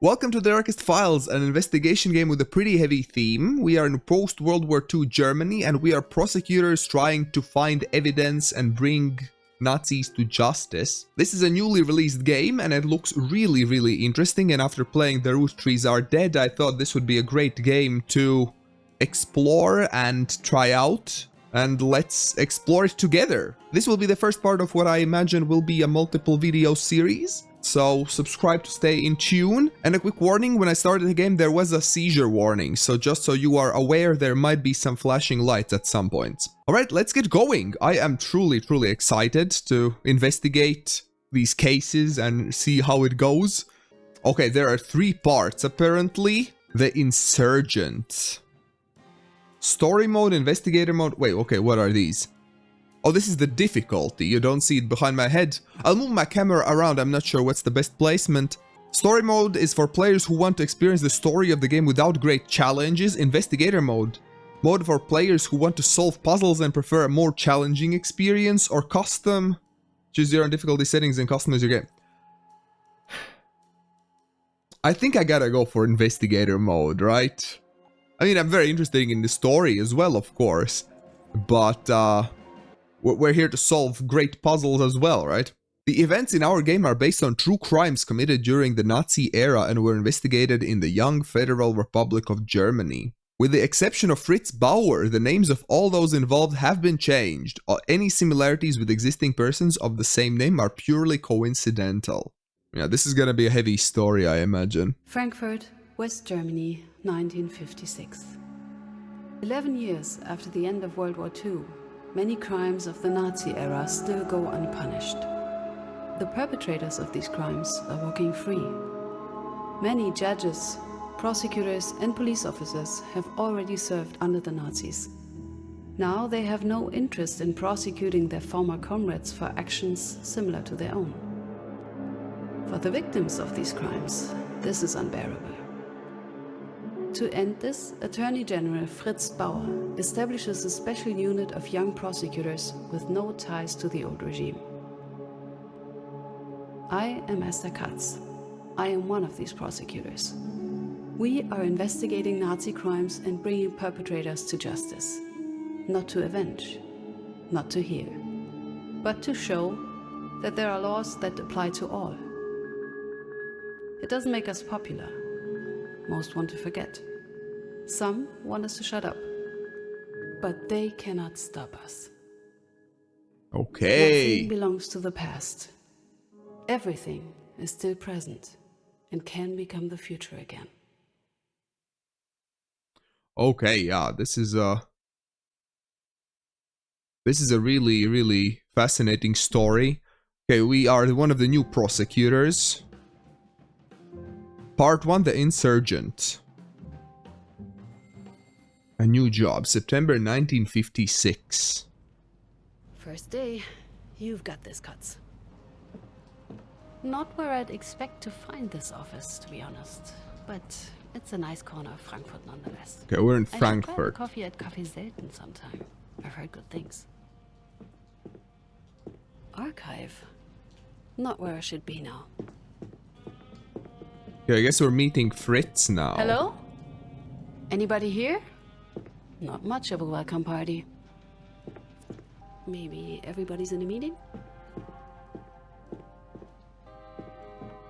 Welcome to the Darkest Files, an investigation game with a pretty heavy theme. We are in post-World War II Germany and we are prosecutors trying to find evidence and bring Nazis to justice. This is a newly released game and it looks really interesting, and after playing The Root Trees Are Dead, I thought this would be a great game to explore and try out. And let's explore it together. This will be the first part of what I imagine will be a multiple video series. So subscribe to stay in tune. And a quick warning, when I started the game there was a seizure warning, so just so you are aware, there might be some flashing lights at some point. Alright, let's get going. I am truly excited to investigate these cases and see how it goes. Okay, there are 3 parts apparently. The Insurgent. Story mode, investigator mode. Wait, okay, what are these? Oh, this is the difficulty. You don't see it behind my head. I'll move my camera around. I'm not sure what's the best placement. Story mode is for players who want to experience the story of the game without great challenges. Investigator mode. Mode for players who want to solve puzzles and prefer a more challenging experience. Or custom. Choose your own difficulty settings and customize your game. I think I gotta go for investigator mode, right? I mean, I'm very interested in the story as well, of course. But, we're here to solve great puzzles as well, right? The events in our game are based on true crimes committed during the Nazi era and were investigated in the young Federal Republic of Germany. With the exception of Fritz Bauer, the names of all those involved have been changed. Any similarities with existing persons of the same name are purely coincidental. Yeah, this is gonna be a heavy story, I imagine. Frankfurt, West Germany, 1956. 11 years after the end of World War II, many crimes of the Nazi era still go unpunished. The perpetrators of these crimes are walking free. Many judges, prosecutors, and police officers have already served under the Nazis. Now they have no interest in prosecuting their former comrades for actions similar to their own. For the victims of these crimes, this is unbearable. To end this, Attorney General Fritz Bauer establishes a special unit of young prosecutors with no ties to the old regime. I am Esther Katz. I am one of these prosecutors. We are investigating Nazi crimes and bringing perpetrators to justice. Not to avenge, not to hear, but to show that there are laws that apply to all. It doesn't make us popular. Most want to forget. Some want us to shut up. But they cannot stop us. Okay. Nothing belongs to the past. Everything is still present and can become the future again. Okay, yeah, this is a really fascinating story. Okay, we are one of the new prosecutors. Part 1, The Insurgent. A new job, September 1956. First day, you've got this, Katz. Not where I'd expect to find this office, to be honest. But it's a nice corner of Frankfurt nonetheless. Okay, we're in I should try the Frankfurt. coffee at Café Selten sometime. I've heard good things. Archive. Not where I should be now. Okay, I guess we're meeting Fritz now. Hello? Anybody here? Not much of a welcome party. Maybe everybody's in a meeting?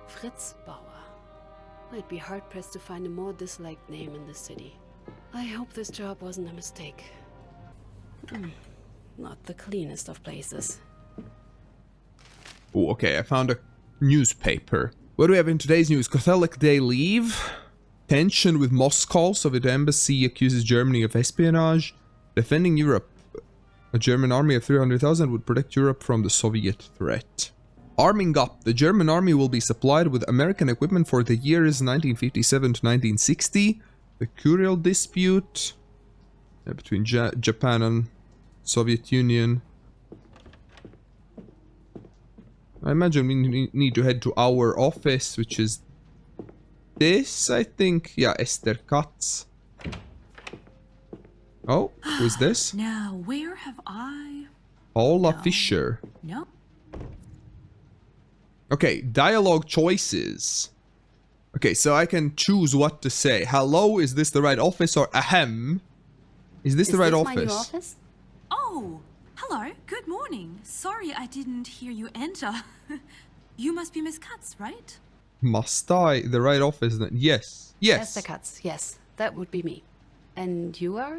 Fritz Bauer. I'd be hard-pressed to find a more disliked name in this city. I hope this job wasn't a mistake. Not the cleanest of places. Oh, okay, I found a newspaper. What do we have in today's news? Catholic Day Leave. Tension with Moscow. Soviet embassy accuses Germany of espionage. Defending Europe. A German army of 300,000 would protect Europe from the Soviet threat. Arming up. The German army will be supplied with American equipment for the years 1957 to 1960. The Kuril dispute between Japan and Soviet Union. I imagine we need to head to our office, which is this, I think. Yeah, Esther Katz. Oh, who's this? Now, where have I... Paula Fischer. No. Okay, dialogue choices. Okay, so I can choose what to say. Hello, is this the right office? Or ahem, is this the right my new office? office? Oh, hello. Good morning. Sorry I didn't hear you enter. You must be Miss Katz, right? Must I? The right office then? Yes. Yes. Esther Katz, yes, that would be me. And you are?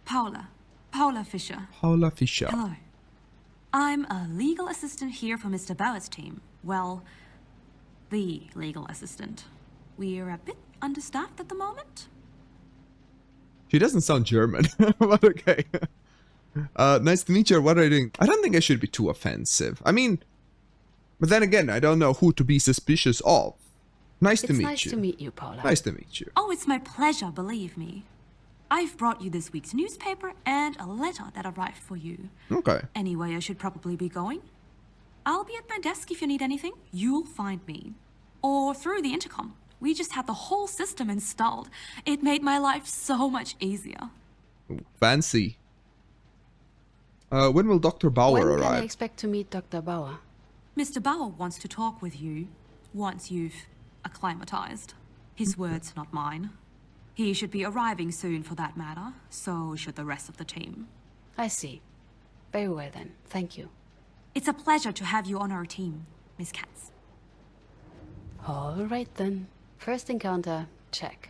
Paula. Paula Fischer. Paula Fischer. Hello. I'm a legal assistant here for Mr. Bauer's team. Well, the legal assistant. We're a bit understaffed at the moment. She doesn't sound German, but okay. Nice to meet you. What are you doing? I don't think I should be too offensive. I mean, but then again, I don't know who to be suspicious of. Nice to meet you. It's nice to meet you, Paula. Nice to meet you. Oh, it's my pleasure, believe me. I've brought you this week's newspaper and a letter that arrived for you. Okay. Anyway, I should probably be going. I'll be at my desk if you need anything. You'll find me. Or through the intercom. We just had the whole system installed. It made my life so much easier. Ooh, fancy. When will Dr. Bauer When can I arrive? expect to meet Dr. Bauer? Mr. Bauer wants to talk with you once you've acclimatized. His words, not mine. He should be arriving soon for that matter, so should the rest of the team. I see. Very well then, thank you. It's a pleasure to have you on our team, Miss Katz. All right then. First encounter, check.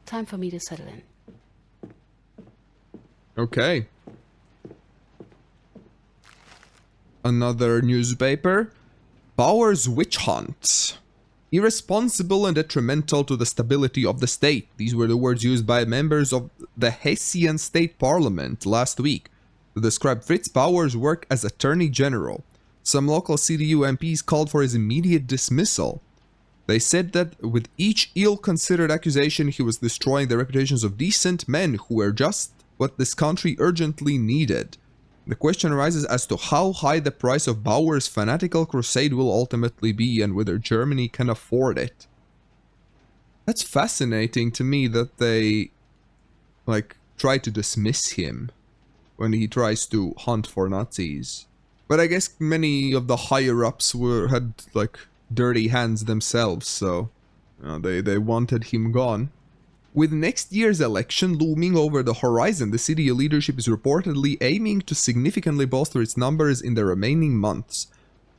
Time for me to settle in. Okay. Another newspaper. Bauer's witch hunt. Irresponsible and detrimental to the stability of the state. These were the words used by members of the Hessian State Parliament last week to describe Fritz Bauer's work as Attorney General. Some local CDU MPs called for his immediate dismissal. They said that with each ill-considered accusation, he was destroying the reputations of decent men who were just what this country urgently needed. The question arises as to how high the price of Bauer's fanatical crusade will ultimately be and whether Germany can afford it. That's fascinating to me that they, try to dismiss him when he tries to hunt for Nazis. But I guess many of the higher-ups had, dirty hands themselves, so they wanted him gone. With next year's election looming over the horizon, the CDU leadership is reportedly aiming to significantly bolster its numbers in the remaining months.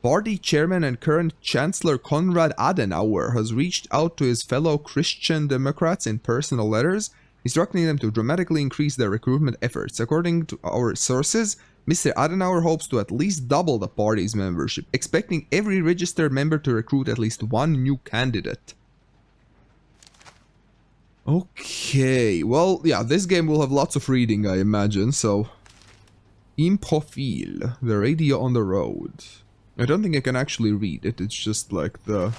Party chairman and current Chancellor Konrad Adenauer has reached out to his fellow Christian Democrats in personal letters, instructing them to dramatically increase their recruitment efforts. According to our sources, Mr. Adenauer hopes to at least double the party's membership, expecting every registered member to recruit at least one new candidate. Okay, well, yeah, this game will have lots of reading, I imagine, so... In Profil, the radio on the road. I don't think I can actually read it, it's just like the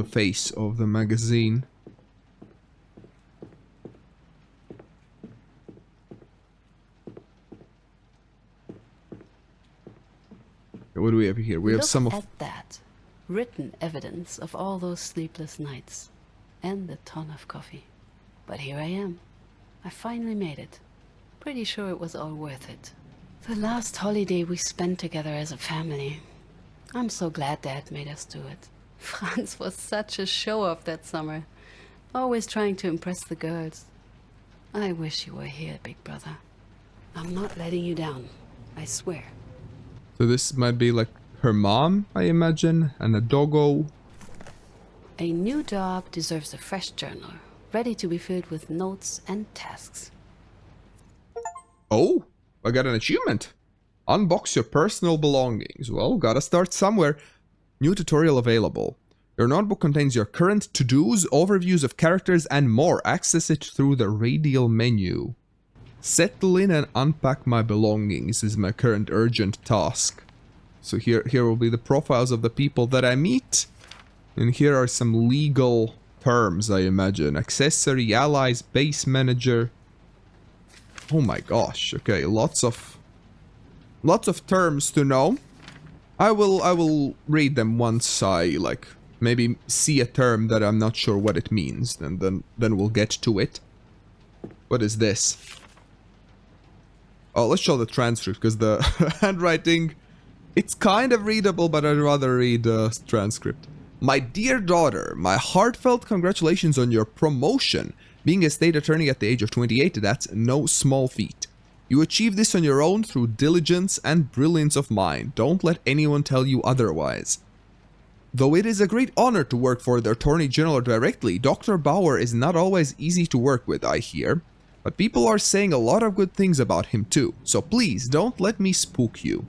face of the magazine. What do we have here? We have some of... Look at that. Written evidence of all those sleepless nights. And the ton of coffee. But here I am. I finally made it. Pretty sure it was all worth it. The last holiday we spent together as a family. I'm so glad Dad made us do it. Franz was such a show-off that summer. Always trying to impress the girls. I wish you were here, big brother. I'm not letting you down. I swear. So this might be like her mom, I imagine, and a doggo. A new job deserves a fresh journal, ready to be filled with notes and tasks. Oh, I got an achievement. Unbox your personal belongings. Well, gotta start somewhere. New tutorial available. Your notebook contains your current to-dos, overviews of characters, and more. Access it through the radial menu. Settle in and unpack my belongings is my current urgent task. So here will be the profiles of the people that I meet. And here are some legal terms, I imagine. Accessory, allies, base manager. Oh my gosh, okay, lots of terms to know. I will read them once I, maybe see a term that I'm not sure what it means, and then we'll get to it. What is this? Oh, let's show the transcript, because the handwriting It's kind of readable, but I'd rather read the transcript. My dear daughter, my heartfelt congratulations on your promotion. Being a state attorney at the age of 28, that's no small feat. You achieved this on your own through diligence and brilliance of mind. Don't let anyone tell you otherwise. Though it is a great honor to work for the Attorney General directly, Dr. Bauer is not always easy to work with, I hear. But people are saying a lot of good things about him too, so please don't let me spook you.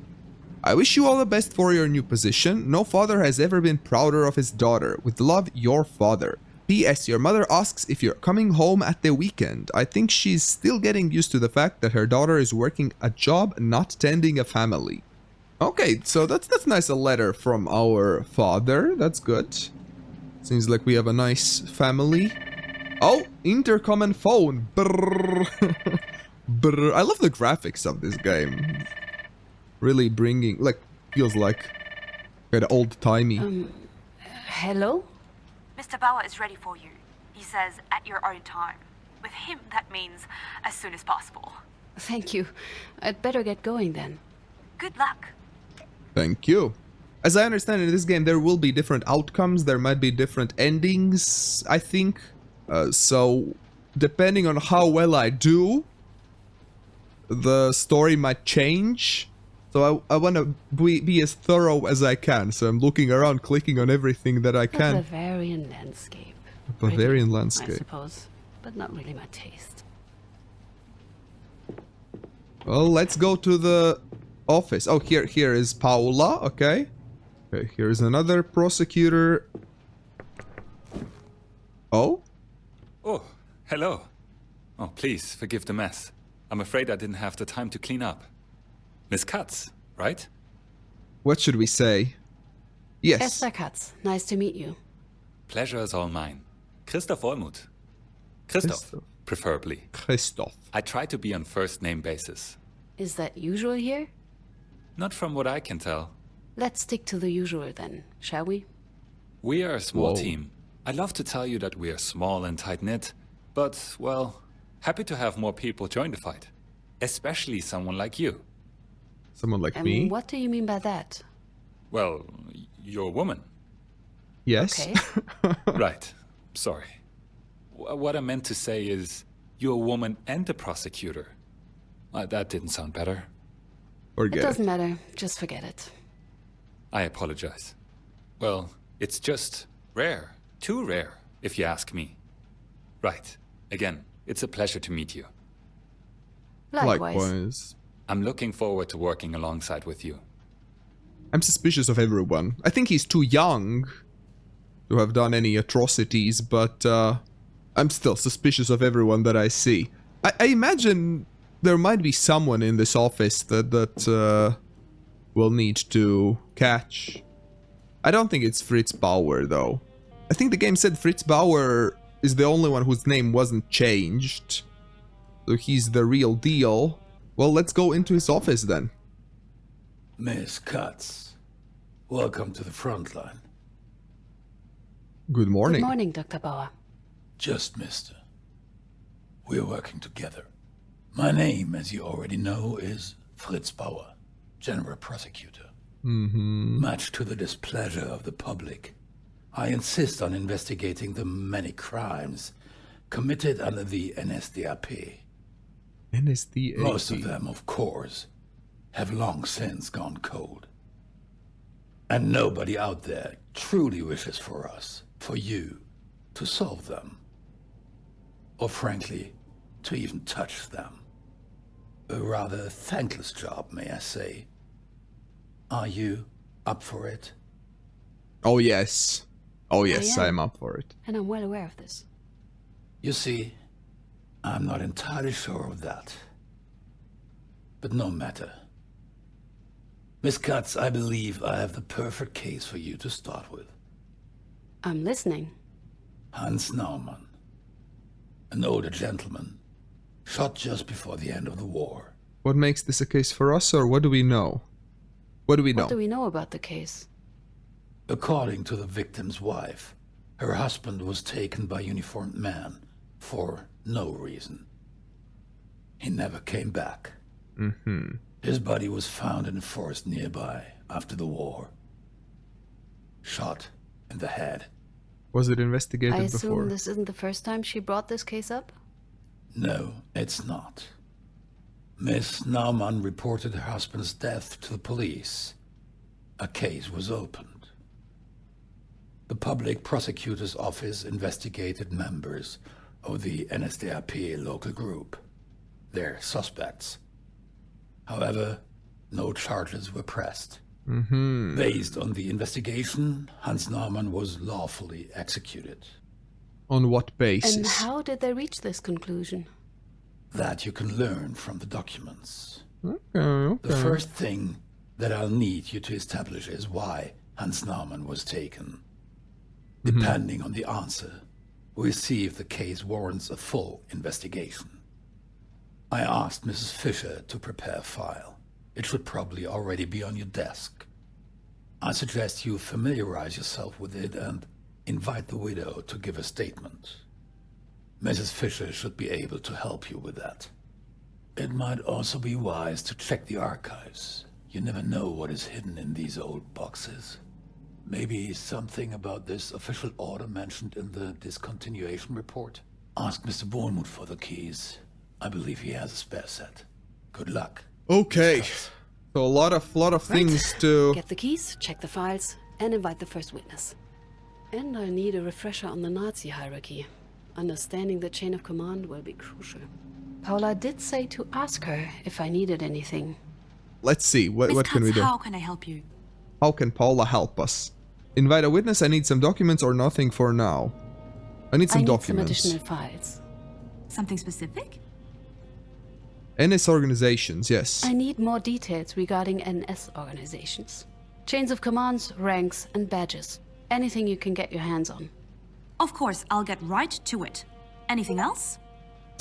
I wish you all the best for your new position. No father has ever been prouder of his daughter. With love, your father. P.S. Your mother asks if you're coming home at the weekend. I think she's still getting used to the fact that her daughter is working a job, not tending a family. Okay, so that's nice, a letter from our father. That's good. Seems like we have a nice family. Oh, intercom and phone. Brrr. Brrr. I love the graphics of this game. Really bringing, like, feels like kind of old-timey. Hello? Mr. Bauer is ready for you. He says at your own time. With him, that means as soon as possible. Thank you. I'd better get going then. Good luck. Thank you. As I understand, in this game there will be different outcomes. There might be different endings, I think. So, depending on how well I do, the story might change. So I want to be as thorough as I can. So I'm looking around, clicking on everything that I can. A Bavarian landscape. Bavarian Pretty, landscape. I suppose, but not really my taste. Well, let's go to the office. Oh, here is Paula. Okay. Okay, here's another prosecutor. Oh? Oh, hello. Oh, please, forgive the mess. I'm afraid I didn't have the time to clean up. Miss Katz, right? What should we say? Yes. Esther Katz, nice to meet you. Pleasure is all mine. Christoph Olmuth. Christoph, preferably. Christoph. I try to be on first-name basis. Is that usual here? Not from what I can tell. Let's stick to the usual then, shall we? We are a small Whoa. team. I'd love to tell you that we are small and tight-knit, but, well, happy to have more people join the fight. Especially someone like you. Someone like me? What do you mean by that? Well, you're a woman. Yes. Okay. Right. Sorry. What I meant to say is, you're a woman and a prosecutor. That didn't sound better. It Forget doesn't it. matter, just forget it. I apologize. Well, it's just rare. Too rare, if you ask me. Right. Again, it's a pleasure to meet you. Likewise. I'm looking forward to working alongside with you. I'm suspicious of everyone. I think he's too young to have done any atrocities, but I'm still suspicious of everyone that I see. I imagine there might be someone in this office that we'll need to catch. I don't think it's Fritz Bauer, though. I think the game said Fritz Bauer is the only one whose name wasn't changed. So he's the real deal. Well, let's go into his office then. Miss Katz, welcome to the front line. Good morning. Good morning, Dr. Bauer. Just mister. We're working together. My name, as you already know, is Fritz Bauer, General Prosecutor. Much to the displeasure of the public, I insist on investigating the many crimes committed under the NSDAP. NSDAP. Most of them, of course, have long since gone cold. And nobody out there truly wishes for us, for you, to solve them. Or frankly, to even touch them. A rather thankless job, may I say. Are you up for it? Oh yes. Oh yes, I am. I'm up for it. And I'm well aware of this. You see, I'm not entirely sure of that. But no matter. Miss Katz, I believe I have the perfect case for you to start with. I'm listening. Hans Naumann, an older gentleman, shot just before the end of the war. What makes this a case for us, or what do we know? What do we know? What do we know about the case? According to the victim's wife, her husband was taken by uniformed men for no reason. He never came back. His body was found in a forest nearby, after the war. Shot in the head. Was it investigated I assume before? this isn't the first time she brought this case up? No, it's not. Miss Naumann reported her husband's death to the police. A case was opened. The public prosecutor's office investigated members of the NSDAP local group. They're suspects. However, no charges were pressed. Based on the investigation, Hans Naumann was lawfully executed. On what basis? And how did they reach this conclusion? That you can learn from the documents. Okay. The first thing that I'll need you to establish is why Hans Naumann was taken. Depending on the answer, we'll see if the case warrants a full investigation. I asked Mrs. Fisher to prepare a file. It should probably already be on your desk. I suggest you familiarize yourself with it and invite the widow to give a statement. Mrs. Fisher should be able to help you with that. It might also be wise to check the archives. You never know what is hidden in these old boxes. Maybe something about this official order mentioned in the discontinuation report? Ask Mr. Bournemouth for the keys. I believe he has a spare set. Good luck. Okay. So a lot of things to... Get the keys, check the files, and invite the first witness. And I need a refresher on the Nazi hierarchy. Understanding the chain of command will be crucial. Paula did say to ask her if I needed anything. Let's see, what Miss can we Katz, do? how can I help you? How can Paula help us? Invite a witness, I need some documents or nothing for now. I need some I need documents. some additional files. Something specific? NS organizations, yes. I need more details regarding NS organizations. Chains of commands, ranks, and badges. Anything you can get your hands on. Of course, I'll get right to it. Anything else?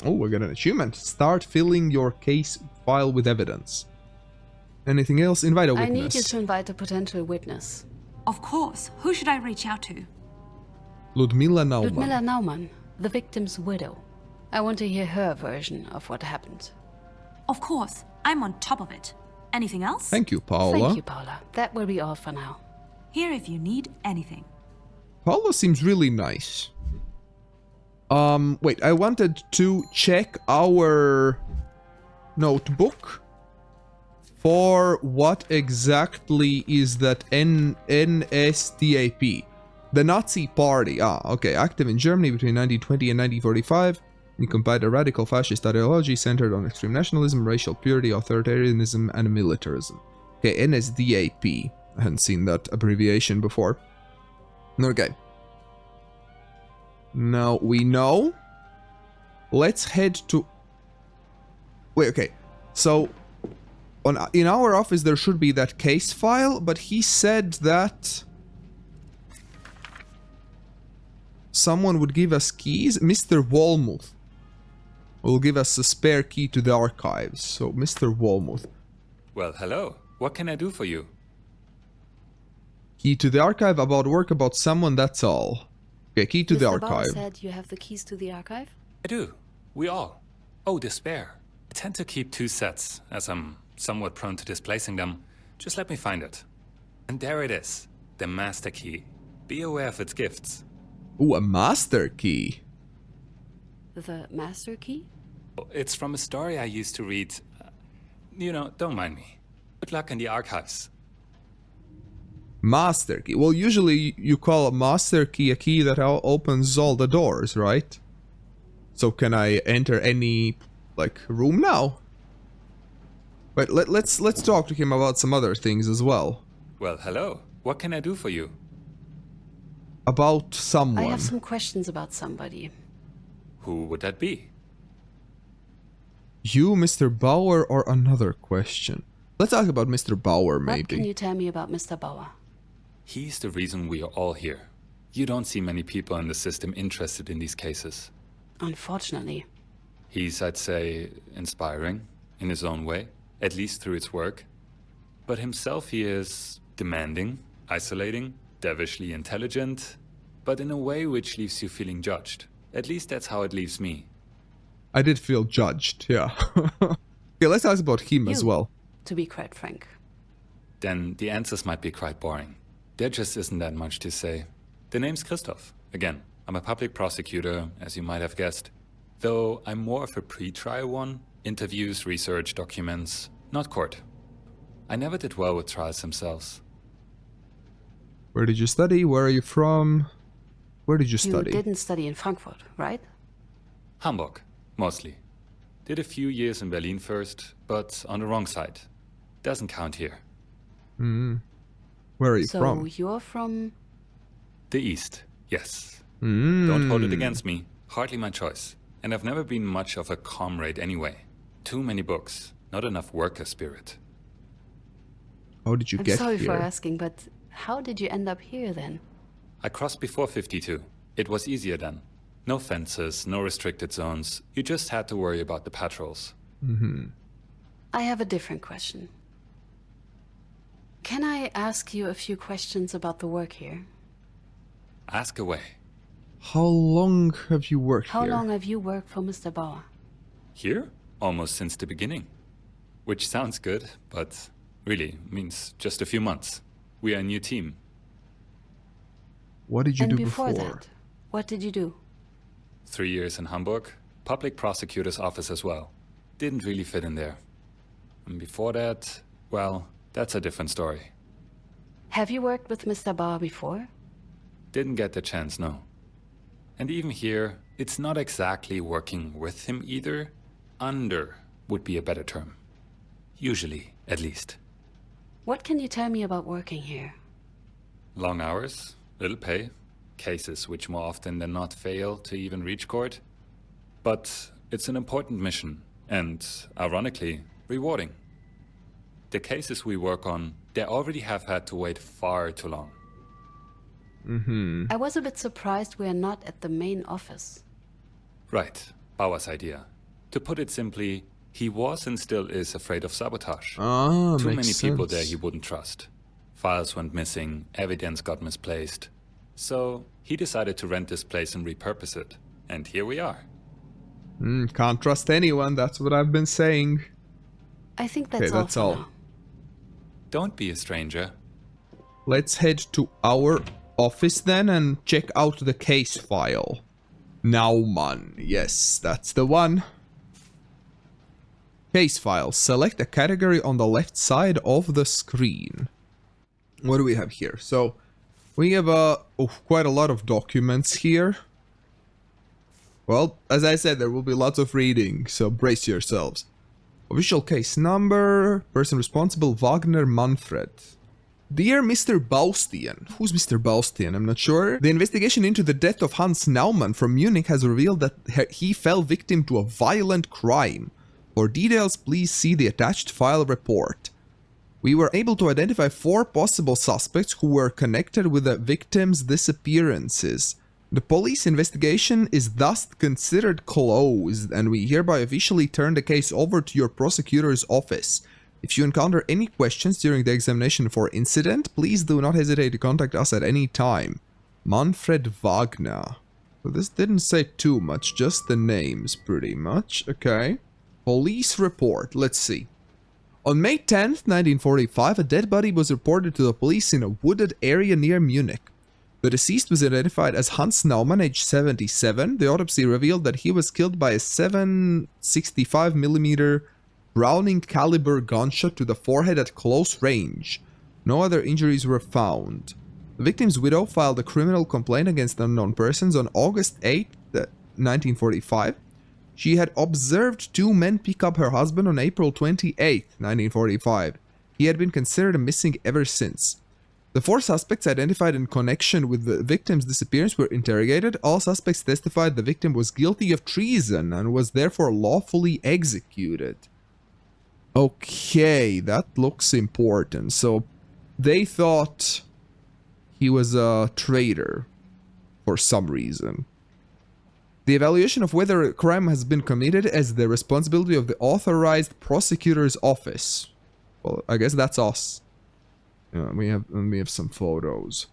Oh, we got an achievement. Start filling your case file with evidence. Anything else? Invite a I witness. need you to invite a potential witness. Of course. Who should I reach out to? Ludmila Naumann. Ludmila Naumann, the victim's widow. I want to hear her version of what happened. Of course. I'm on top of it. Anything else? Thank you, Paula. Thank you, Paula. That will be all for now. Here if you need anything. Paula seems really nice. Wait, I wanted to check our notebook for what exactly is that NSDAP. The Nazi Party. Ah, okay. Active in Germany between 1920 and 1945. He combined a radical fascist ideology centered on extreme nationalism, racial purity, authoritarianism, and militarism. Okay, NSDAP. I hadn't seen that abbreviation before. Okay. Now we know. Let's head to... Wait, okay. So, in our office there should be that case file, but he said that... someone would give us keys. Mr. Walmuth will give us a spare key to the archives. So, Mr. Walmuth. Well, hello. What can I do for you? Key to the archive, about work, about someone, that's all. Okay, key to the Mr. Bauer archive. said you have the keys to the archive? I do. We all. Oh, despair. I tend to keep 2 sets, as I'm somewhat prone to displacing them. Just let me find it. And there it is. The master key. Be aware of its gifts. Ooh, a master key. The master key? It's from a story I used to read. You know, don't mind me. Good luck in the archives. Master key. Well, usually you call a master key a key that opens all the doors, right? So can I enter any, like, room now? But let's talk to him about some other things as well. Well, hello. What can I do for you? About someone. I have some questions about somebody. Who would that be? You, Mr. Bauer, or another question? Let's talk about Mr. Bauer, What can maybe. you tell me about Mr. Bauer? He's the reason we are all here. You don't see many people in the system interested in these cases. Unfortunately. He's, I'd say, inspiring in his own way, at least through its work. But himself he is demanding, isolating, devilishly intelligent, but in a way which leaves you feeling judged. At least that's how it leaves me. I did feel judged, yeah. Okay, let's talk about him as You, well. to be quite frank. then the answers might be quite boring. There just isn't that much to say. The name's Christoph. Again, I'm a public prosecutor, as you might have guessed. Though I'm more of a pre-trial one. Interviews, research, documents, not court. I never did well with trials themselves. Where did you study? Where are you from? Where did you study? You didn't study in Frankfurt, right? Hamburg, mostly. Did a few years in Berlin first, but on the wrong side. Doesn't count here. Where are you from? So you're from... The East, yes. Don't hold it against me. Hardly my choice. And I've never been much of a comrade anyway. Too many books, not enough worker spirit. How did you I'm get sorry here? for asking, but how did you end up here then? I crossed before 52. It was easier then. No fences, no restricted zones. You just had to worry about the patrols. I have a different question. Can I ask you a few questions about the work here? Ask away. How long have you worked How here? long have you worked for Mr. Bauer? Here? Almost since the beginning. Which sounds good, but really means just a few months. We are a new team. What did you And do before before? that, what did you do? 3 years in Hamburg. Public prosecutor's office as well. Didn't really fit in there. And before that, well, that's a different story. Have you worked with Mr. Bauer before? Didn't get the chance, no. And even here, it's not exactly working with him either. Under would be a better term. Usually, at least. What can you tell me about working here? Long hours, little pay, cases which more often than not fail to even reach court. But it's an important mission, and, ironically, rewarding. The cases we work on, they already have had to wait far too long. I was a bit surprised we are not at the main office. Right, Bauer's idea. To put it simply, he was and still is afraid of sabotage. Ah, Too makes many people there sense. he wouldn't trust. Files went missing, evidence got misplaced. So he decided to rent this place and repurpose it. And here we are. Can't trust anyone, that's what I've been saying. I think that's Okay, all that's for all. now. Don't be a stranger. Let's head to our office then and check out the case file. Naumann, yes, that's the one. Case file. Select a category on the left side of the screen. What do we have here? So, we have quite a lot of documents here. Well, as I said, there will be lots of reading, so brace yourselves. Official case number, person responsible, Wagner Manfred. Dear Mr. Baustian. Who's Mr. Baustian? I'm not sure. The investigation into the death of Hans Naumann from Munich has revealed that he fell victim to a violent crime. For details, please see the attached file report. We were able to identify 4 possible suspects who were connected with the victim's disappearances. The police investigation is thus considered closed, and we hereby officially turn the case over to your prosecutor's office. If you encounter any questions during the examination for incident, please do not hesitate to contact us at any time. Manfred Wagner. So this didn't say too much, just the names pretty much. Okay. Police report. Let's see. On May 10th, 1945, a dead body was reported to the police in a wooded area near Munich. The deceased was identified as Hans Naumann, age 77. The autopsy revealed that he was killed by a 7.65mm Browning caliber gunshot to the forehead at close range. No other injuries were found. The victim's widow filed a criminal complaint against unknown persons on August 8, 1945. She had observed 2 men pick up her husband on April 28, 1945. He had been considered missing ever since. The 4 suspects identified in connection with the victim's disappearance were interrogated. All suspects testified the victim was guilty of treason and was therefore lawfully executed. Okay, that looks important. So, they thought he was a traitor for some reason. The evaluation of whether a crime has been committed is the responsibility of the authorized prosecutor's office. Well, I guess that's us. Yeah, we have some photos.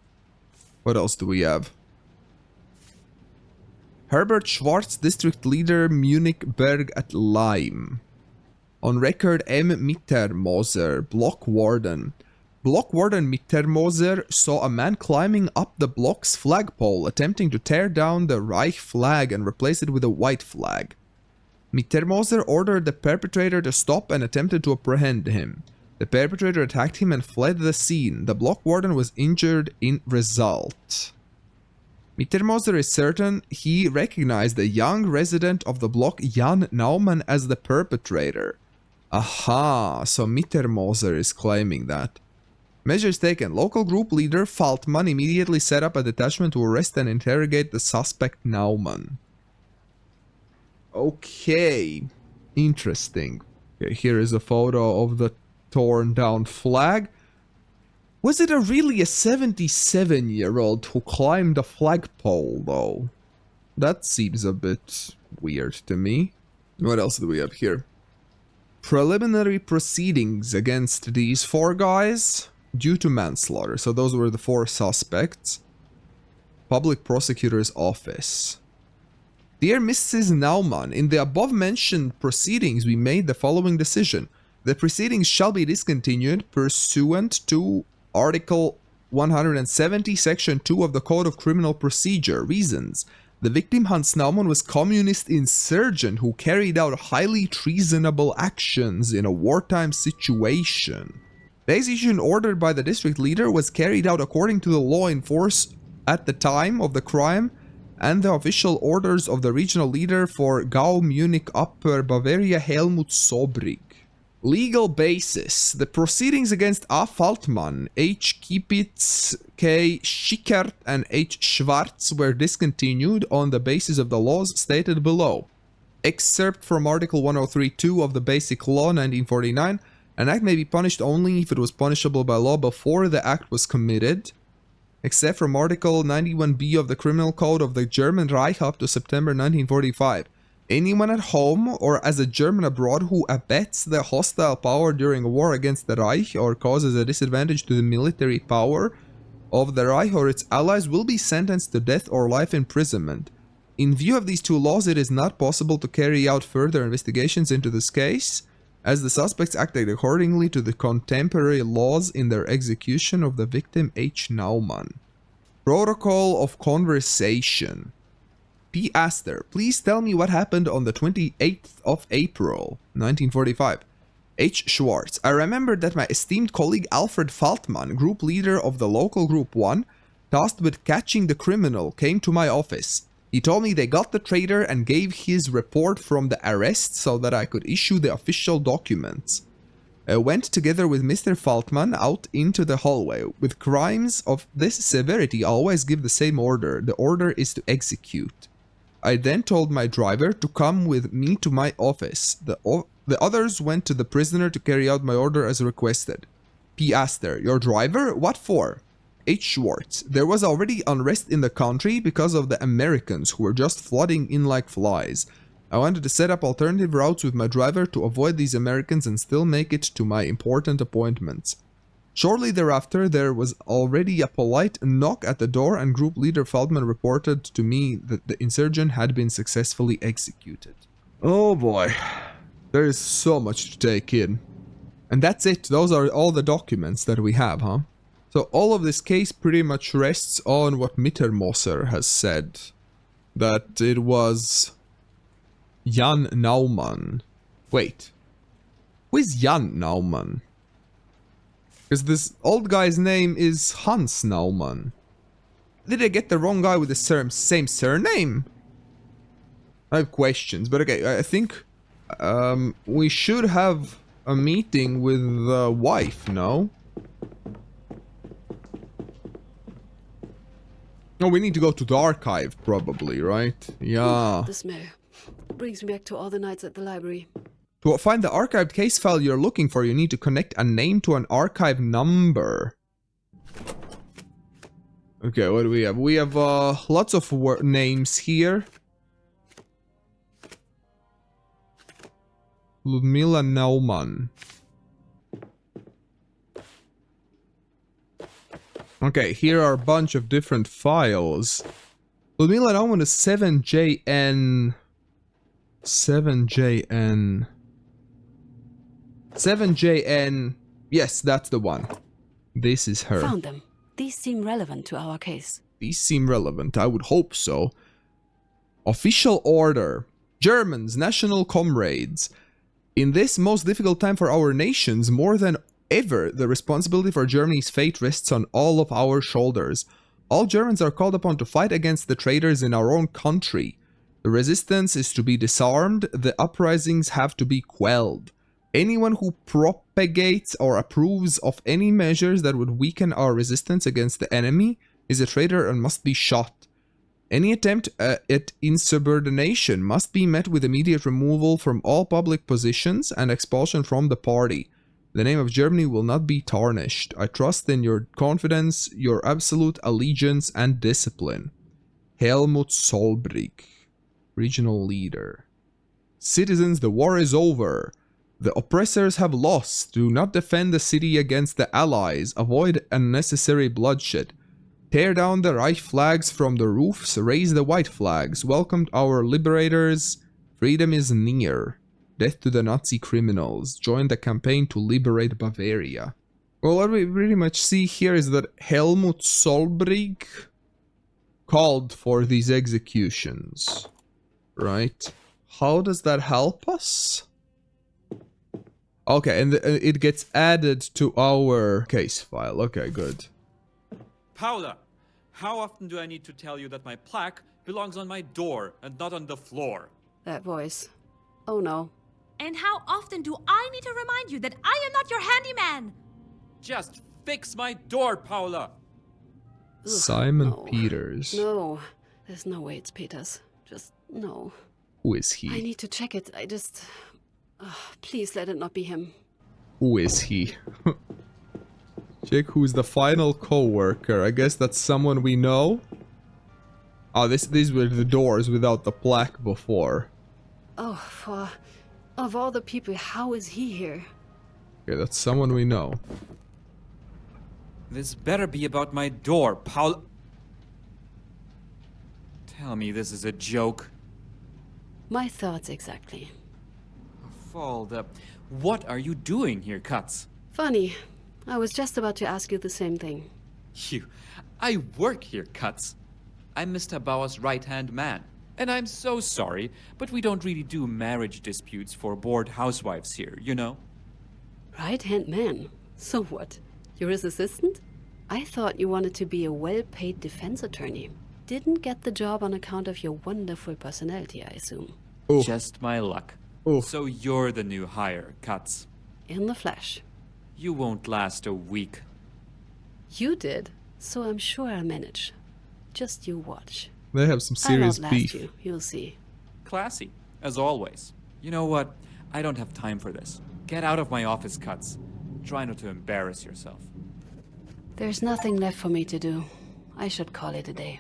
What else do we have? Herbert Schwarz, district leader, Munich Berg at Leim. On record, M. Mittermoser, block warden. Block Warden Mittermoser saw a man climbing up the block's flagpole, attempting to tear down the Reich flag and replace it with a white flag. Mittermoser ordered the perpetrator to stop and attempted to apprehend him. The perpetrator attacked him and fled the scene. The block warden was injured in result. Mittermoser is certain he recognized the young resident of the block, Jan Naumann, as the perpetrator. Aha, so Mittermoser is claiming that. Measures taken. Local group leader Faltmann immediately set up a detachment to arrest and interrogate the suspect Naumann. Okay, interesting. Okay, here is a photo of the torn down flag. Was it really a 77-year-old who climbed the flagpole, though? That seems a bit weird to me. What else do we have here? Preliminary proceedings against these 4 guys due to manslaughter. So those were the 4 suspects. Public Prosecutor's Office. Dear Mrs. Naumann, in the above-mentioned proceedings we made the following decision. The proceedings shall be discontinued pursuant to Article 170, Section 2 of the Code of Criminal Procedure. Reasons. The victim Hans Naumann was communist insurgent who carried out highly treasonable actions in a wartime situation. The execution ordered by the district leader was carried out according to the law in force at the time of the crime and the official orders of the regional leader for Gau Munich Upper Bavaria, Helmut Sobrig. Legal basis. The proceedings against A. Faltmann, H. Kipitz, K. Schickert, and H. Schwarz were discontinued on the basis of the laws stated below. Excerpt from Article 103.2 of the Basic Law 1949. An act may be punished only if it was punishable by law before the act was committed, except from Article 91b of the Criminal Code of the German Reich up to September 1945. Anyone at home or as a German abroad who abets the hostile power during a war against the Reich or causes a disadvantage to the military power of the Reich or its allies will be sentenced to death or life imprisonment. In view of these 2 laws, it is not possible to carry out further investigations into this case, as the suspects acted accordingly to the contemporary laws in their execution of the victim H. Naumann. Protocol of Conversation. P. Astor, please tell me what happened on the 28th of April, 1945. H. Schwartz, I remembered that my esteemed colleague Alfred Faltmann, group leader of the local Group 1, tasked with catching the criminal, came to my office. He told me they got the traitor and gave his report from the arrest so that I could issue the official documents. I went together with Mr. Faltmann out into the hallway. With crimes of this severity, I always give the same order. The order is to execute. I then told my driver to come with me to my office. The others went to the prisoner to carry out my order as requested. P. Astor, your driver? What for? H. Schwartz, there was already unrest in the country because of the Americans who were just flooding in like flies. I wanted to set up alternative routes with my driver to avoid these Americans and still make it to my important appointments. Shortly thereafter, there was already a polite knock at the door and group leader Feldman reported to me that the insurgent had been successfully executed. Oh boy, there is so much to take in. And that's it, those are all the documents that we have, huh? So all of this case pretty much rests on what Mittermoser has said. That it was Jan Naumann. Wait, who is Jan Naumann? Because this old guy's name is Hans Naumann. Did I get the wrong guy with the same surname? I have questions, but okay, I think we should have a meeting with the wife, no? Oh, we need to go to the archive, probably, right? Yeah. The smell brings me back to all the nights at the library. To find the archived case file you're looking for, you need to connect a name to an archive number. Okay, what do we have? We have lots of names here. Ludmila Naumann. Okay, here are a bunch of different files. Ludmila Naumann is 7JN... 7JN... 7JN... Yes, that's the one. This is her. Found them. These seem relevant to our case. These seem relevant. I would hope so. Official order. Germans, national comrades. In this most difficult time for our nations, more than ever, the responsibility for Germany's fate rests on all of our shoulders. All Germans are called upon to fight against the traitors in our own country. The resistance is to be disarmed. The uprisings have to be quelled. Anyone who propagates or approves of any measures that would weaken our resistance against the enemy is a traitor and must be shot. Any attempt at insubordination must be met with immediate removal from all public positions and expulsion from the party. The name of Germany will not be tarnished. I trust in your confidence, your absolute allegiance and discipline. Helmut Solbrig, regional leader. Citizens, the war is over. The oppressors have lost. Do not defend the city against the allies. Avoid unnecessary bloodshed. Tear down the Reich flags from the roofs. Raise the white flags. Welcome our liberators. Freedom is near. Death to the Nazi criminals. Join the campaign to liberate Bavaria. Well, what we pretty much see here is that Helmut Solbrig called for these executions. Right? How does that help us? Okay, and it gets added to our case file. Okay, good. Paula, how often do I need to tell you that my plaque belongs on my door and not on the floor? That voice. Oh no. And how often do I need to remind you that I am not your handyman? Just fix my door, Paula! Ugh, Simon no. Peters. No, there's no way it's Peters. Just no. Who is I he? need to check it. I just... please let it not be him. Who is he? Check who's the final co-worker. I guess that's someone we know. Oh, these were the doors without the plaque before. Oh, of all the people, how is he here? Okay, that's someone we know. This better be about my door, Paula. Tell me this is a joke. My thoughts exactly. Falda, what are you doing here, Katz? Funny. I was just about to ask you the same thing. I work here, Katz. I'm Mr. Bauer's right-hand man. And I'm so sorry, but we don't really do marriage disputes for bored housewives here, you know? Right-hand man? So what? You're his assistant? I thought you wanted to be a well-paid defense attorney. Didn't get the job on account of your wonderful personality, I assume. Oh. Just my luck. Oh. So you're the new hire, Katz. In the flesh. You won't last a week. You did, so I'm sure I'll manage. Just you watch. They have some serious I'll outlast beef. you, you'll see. Classy, as always. You know what? I don't have time for this. Get out of my office, Katz. Try not to embarrass yourself. There's nothing left for me to do. I should call it a day.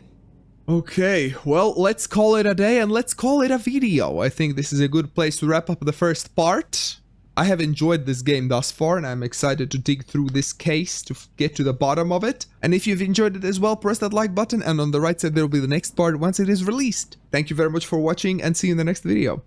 Okay, well, let's call it a day and let's call it a video. I think this is a good place to wrap up the first part. I have enjoyed this game thus far and I'm excited to dig through this case to get to the bottom of it. And if you've enjoyed it as well, press that like button and on the right side there will be the next part once it is released. Thank you very much for watching and see you in the next video.